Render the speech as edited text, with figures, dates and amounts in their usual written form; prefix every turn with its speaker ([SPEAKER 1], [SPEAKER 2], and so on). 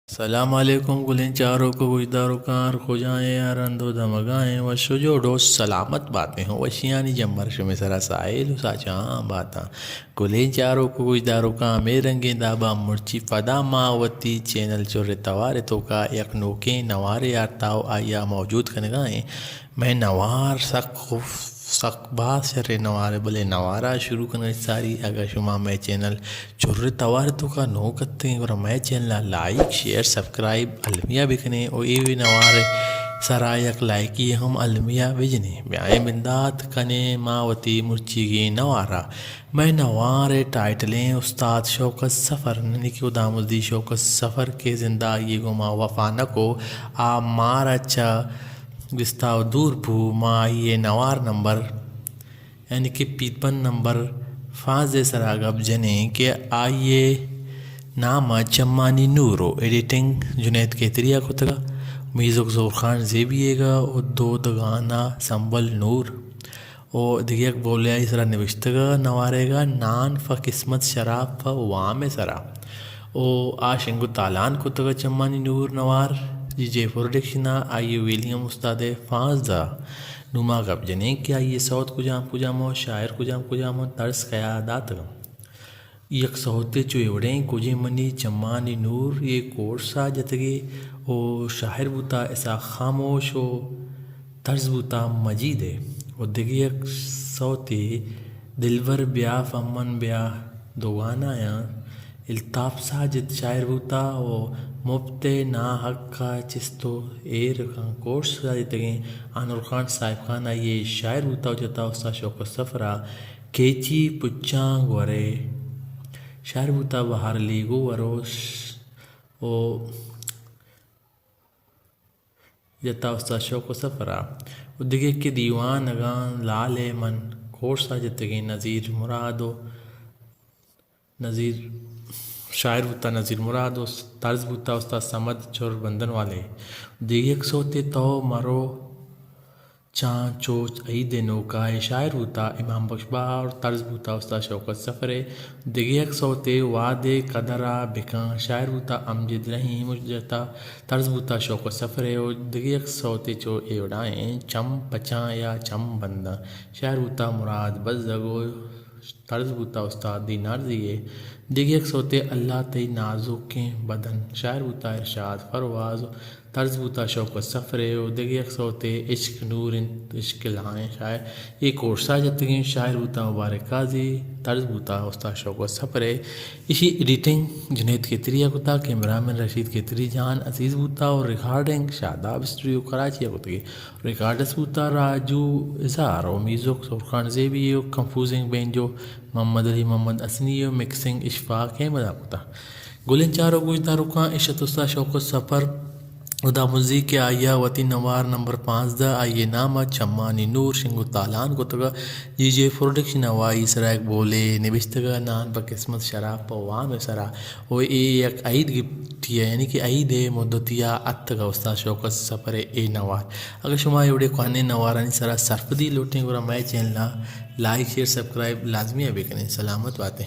[SPEAKER 1] السلام علیکم گلین چاروں کو گجدارو کار خوجائیں ارندو دمگائیں و شجوڑو سلامت باتیں ہوں وشیانی جمبر شمی سرا سائل و ساچاں باتا گلین چاروں کو گجدارو کا میں رنگیں دابا مرچی فدا ماوتی چینل چور توارے تو کا یک نوکیں نوارے یارتاو آیا موجود کنگائیں میں نوار سخت باس شر نوارے بلے نوارا شروع کرنے ساری اگر شما میں چینل چور توارے تو کا نو کرتے ہیں اور میں چینل لائک شیئر سبسکرائب المیہ بکنے اور ایوی نوارے سرا یک لائکی ہم المیہ بجنے بیائیں بندات کنے ماوتی مرچی گی نوارا میں نوارے ٹائٹلیں استاد شوکت سفر نکی ادامزدی شوکت سفر کے زندہ یہ گما وفانہ کو مار اچھا گستاو دور بھو ما یہ نوار نمبر یعنی کہ پیپن نمبر 5 سراغب جنے کہ آئیے نام چمانی نورو ایڈیٹنگ جنید کیتریا کتگا میزک زور خان زیبیے گا اور دو دگانا سنبل نور اور دیگر بولیا اس طرح نوشتگا نوارے گا نان فا قسمت شراب فا وام سرا او آشنگو تالان کتگا چمانی نور نوار جے پروڈکشنہ آئیے ویلیم استاد فانزدہ نما گب جنے کہ آئیے سوت کجامو شاعر کجامو طرز قیادات گم یک سوتے چوئے وڑیں کجے منی چمانی نور یہ کورسا جتگے او شاعر بوتا ایسا خاموش و طرز بوتا مجید ہے اور دیگے یک سوتے دلور بیا فمن بیا دوگانا یا الطاف ساجد شاعر بوتا و مبتے نا حق کا چستو ایر خان کورس جتگیں آنور خان صاحب خان آئیے شاعر بوتا و جتا استا شوق سفرہ کیچی پچاں گورے شاعر بوتا بہار لیگو وروش او جتا استا شوق سفرہ و دیگے کہ دیوان اگان لال من کورسا جتگیں نظیر مرادو نظیر شاعر بوتا نظیر مراد و طرز بوتا استا سمد چور بندن والے دیگے ایک سوتے تو مرو چاں چوچ عید نوکائے شاعر بوتا امام بخش بہار طرز بوتا استا شوکت سفرے دیگے ایک سوتے وعدے قدرہ بکاں شاعر بوتا امجد رحیم جتا طرز بوتا شوکت سفرے اور دیگے ایک سوتے چو ایوڑائیں چم پچاں یا چم بندہ شاعر بوتا مراد بزدگو طرز بوتا استاد دینار دیئے دیگے ایک سوتے اللہ تی نازکیں بدن شاعر بوتا ارشاد فرواز طرز بوتا شوق سفرے و دیگے ایک سوتے عشق نور عشق لائیں شاعر ایک کورسا جتگیں شاعر بوتا مبارک قاضی طرز بوتا استاد شوق سفرے اسی ایڈیٹنگ جنید کیتری کتا کیمرامن رشید کیتری جان عزیز بوتا اور ریکارڈنگ شاداب اسٹوڈیو کراچی کتگی ریکارڈس بوتا راجو اظہار و میوزک سرخان زیبی و کمپوزنگ بینجو محمد علی محمد اسنی و مکسنگ اشفاق ہے مدا کتا گلین چاروں گوشتا رکاں عشت استا شوق سفر ادا مزی کے آیا وطی نوار نمبر 15 آئیے نامہ چمانی نور شنگو تالان کو تگا جے پروڈکشن ہوائی سرائک بولے نبشتگا نان با قسمت شراب پا وام سرا و اے یک عید گفتی ہے یعنی کہ عید مدتیا اتگا استا شوق سفر اے نوار اگر شما ایوڑے کوانے نوارانی سرا صرف دی لوٹیں گورا میں چینل لائک شیئر سبسکرائب لازمی ہے بکنے سلامت باتیں